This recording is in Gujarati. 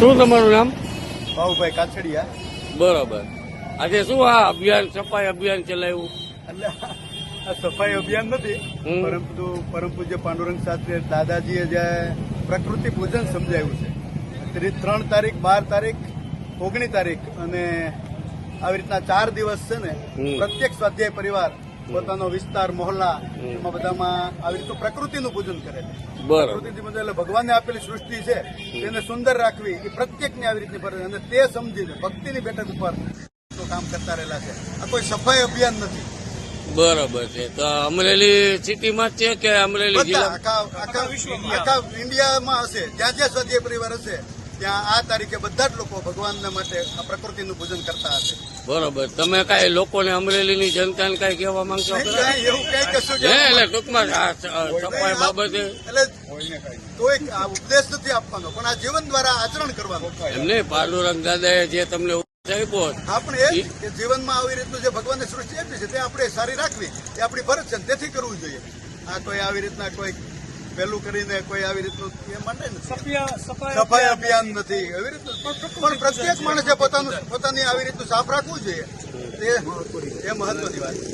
શું તમારું નામ? ભાઉભાઈ કાછડિયા. બરોબર. આજે શું આ અભિયાન સફાઈ અભિયાન ચલાવ્યું? એટલે આ સફાઈ અભિયાન નથી, હમ. પરંતુ પરમ પૂજ્ય પાંડુરંગ શાસ્ત્રી દાદાજીએ જે પ્રકૃતિ પૂજન સમજાવ્યું છે, 3 તારીખ, 12 તારીખ, 19 તારીખ અને આવી રીતના 4 દિવસ છે ને, હમ. પ્રત્યેક સ્વાધ્યાય પરિવાર પોતાનો વિસ્તાર, મોહલ્લા એમાં બધામાં આવી રીતનું પ્રકૃતિનું પૂજન કરે છે. બરોબર. પ્રકૃતિ પૂજન એટલે ભગવાનને આપેલી સૃષ્ટિ છે તેને સુંદર રાખવી એ પ્રત્યેકની આવી રીતની ફરજ, અને તે સમજીને ભક્તિની બેઠક ઉપર કામ કરતા રહેલા છે. આ કોઈ સફાઈ અભિયાન નથી. બરોબર છે. તો અમરેલી સિટીમાં જ છે કે અમરેલી બધા જિલ્લા? આખા ઇન્ડિયામાં હશે, જ્યાં જ્યાં સ્વાધ્યાય પરિવાર હશે ત્યાં આ તારીખે બધા જ લોકો ભગવાનના માટે આ પ્રકૃતિનું પૂજન કરતા હશે. બરોબર. તમે કઈ લોકોને અમરેલીની જનતાને કઈ કહેવા માંગશો? કાંઈ એવું કઈ કશું જ એટલે ટૂંકમાં આ સફાઈ બાબતે એટલે કોઈ આ ઉપદેશ નથી આપવાનો, પણ આ જીવન દ્વારા આચરણ કરવાનું. એમને પાંડુરંગ દાદાએ જે તમને આપ્યો આપણે એ જ કે જીવનમાં આવી રીતનું જે ભગવાનને સૃષ્ટિ આપી છે તે આપણે સારી રાખવી એ આપણી ફરજ છે, તેથી કરવું જોઈએ. આ કોઈ આવી રીતના કોઈ પેલું કરીને કોઈ આવી રીતનું એ માટે સફાઈ અભિયાન નથી. એવી રીતનું પણ પ્રત્યેક માણસે પોતાની આવી રીતનું સાફ રાખવું જોઈએ. એ મહત્વની વાત છે.